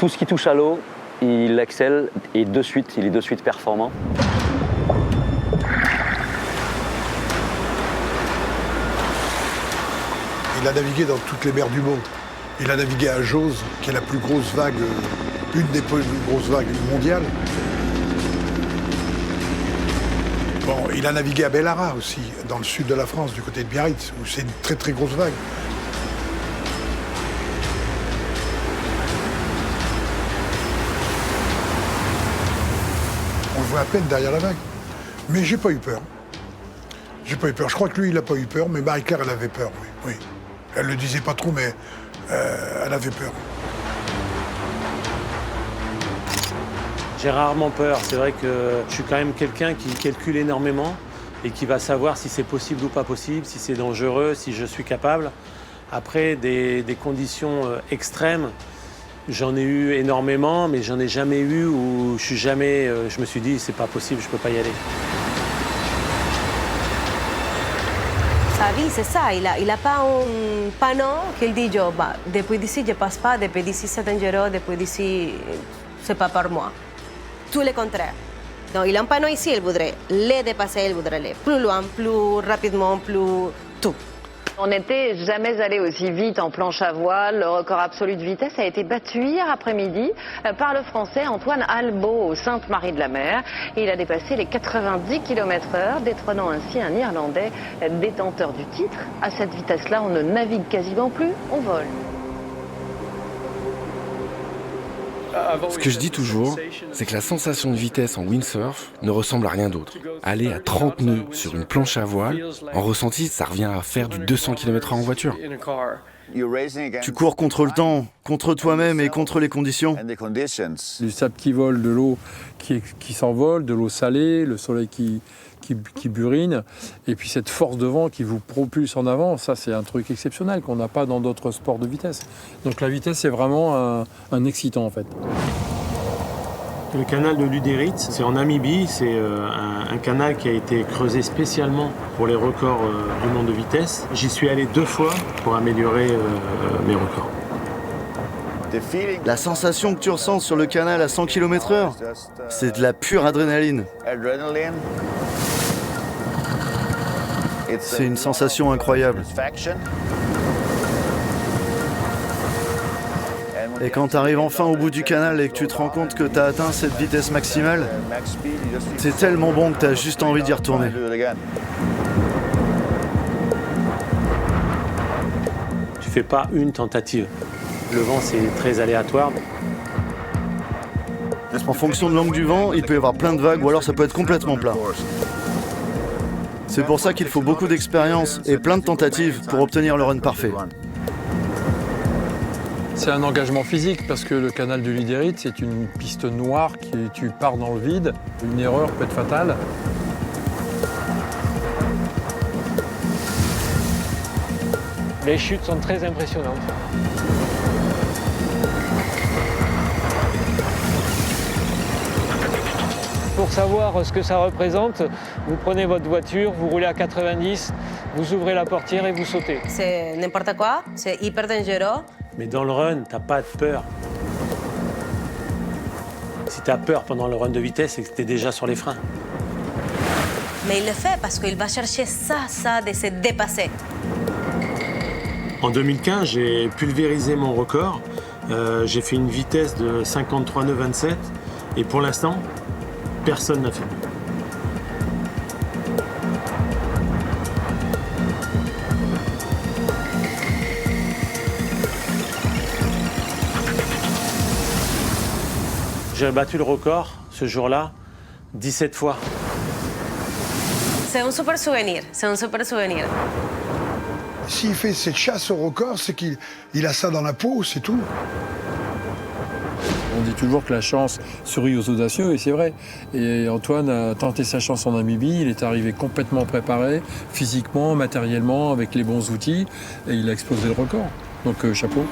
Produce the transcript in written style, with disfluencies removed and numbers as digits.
Tout ce qui touche à l'eau, il excelle et de suite, il est de suite performant. Il a navigué dans toutes les mers du monde. Il a navigué à Jose, qui est la plus grosse vague, une des plus grosses vagues mondiales. Bon, il a navigué à Bellara aussi, dans le sud de la France, du côté de Biarritz, où c'est une très très grosse vague. On le voit à peine derrière la vague. Mais j'ai pas eu peur. J'ai pas eu peur. Je crois que lui, il a pas eu peur, mais Marie-Claire, elle avait peur, oui. Elle le disait pas trop, mais elle avait peur. J'ai rarement peur. C'est vrai que je suis quand même quelqu'un qui calcule énormément et qui va savoir si c'est possible ou pas possible, si c'est dangereux, si je suis capable. Après, des conditions extrêmes, j'en ai eu énormément, mais j'en ai jamais eu où je me suis dit c'est pas possible, je peux pas y aller. Sa vie, c'est ça. Il a pas un panneau qu'il dit bah, depuis d'ici, je passe pas, depuis d'ici, c'est dangereux, depuis d'ici, c'est pas pour moi. Tout le contraire. Donc, il a un panneau ici, il voudrait les dépasser, il voudrait aller plus loin, plus rapidement, plus tout. On n'était jamais allé aussi vite en planche à voile. Le record absolu de vitesse a été battu hier après-midi par le Français Antoine Albo au Sainte-Marie-de-la-Mer. Il a dépassé les 90 km/h, détrônant ainsi un Irlandais détenteur du titre. À cette vitesse-là, on ne navigue quasiment plus, on vole. Ce que je dis toujours, c'est que la sensation de vitesse en windsurf ne ressemble à rien d'autre. Aller à 30 nœuds sur une planche à voile, en ressenti, ça revient à faire du 200 km/h en voiture. Tu cours contre le temps, contre toi-même et contre les conditions. Du sable qui vole, de l'eau qui s'envole, de l'eau salée, le soleil qui burine, et puis cette force de vent qui vous propulse en avant, ça c'est un truc exceptionnel qu'on n'a pas dans d'autres sports de vitesse. Donc la vitesse c'est vraiment un excitant en fait. Le canal de l'Uderitz, c'est en Namibie, c'est un canal qui a été creusé spécialement pour les records du monde de vitesse. J'y suis allé 2 fois pour améliorer mes records. La sensation que tu ressens sur le canal à 100 km/h, c'est de la pure adrénaline. C'est une sensation incroyable. Et quand tu arrives enfin au bout du canal et que tu te rends compte que tu as atteint cette vitesse maximale, c'est tellement bon que tu as juste envie d'y retourner. Tu fais pas une tentative. Le vent, c'est très aléatoire. En fonction de l'angle du vent, il peut y avoir plein de vagues ou alors ça peut être complètement plat. C'est pour ça qu'il faut beaucoup d'expérience et plein de tentatives pour obtenir le run parfait. C'est un engagement physique parce que le canal de l'Uderitz c'est une piste noire tu pars dans le vide. Une erreur peut être fatale. Les chutes sont très impressionnantes. Pour savoir ce que ça représente, vous prenez votre voiture, vous roulez à 90, vous ouvrez la portière et vous sautez. C'est n'importe quoi, c'est hyper dangereux. Mais dans le run, t'as pas de peur. Si t'as peur pendant le run de vitesse, c'est que t'es déjà sur les freins. Mais il le fait parce qu'il va chercher ça, de se dépasser. En 2015, j'ai pulvérisé mon record. J'ai fait une vitesse de 53 nœuds 27 et pour l'instant, personne n'a fait mieux. J'ai battu le record ce jour-là 17 fois. C'est un super souvenir, S'il fait cette chasse au record, c'est qu'il a ça dans la peau, c'est tout. On dit toujours que la chance sourit aux audacieux, et c'est vrai. Et Antoine a tenté sa chance en Namibie, il est arrivé complètement préparé, physiquement, matériellement, avec les bons outils, et il a explosé le record. Donc chapeau.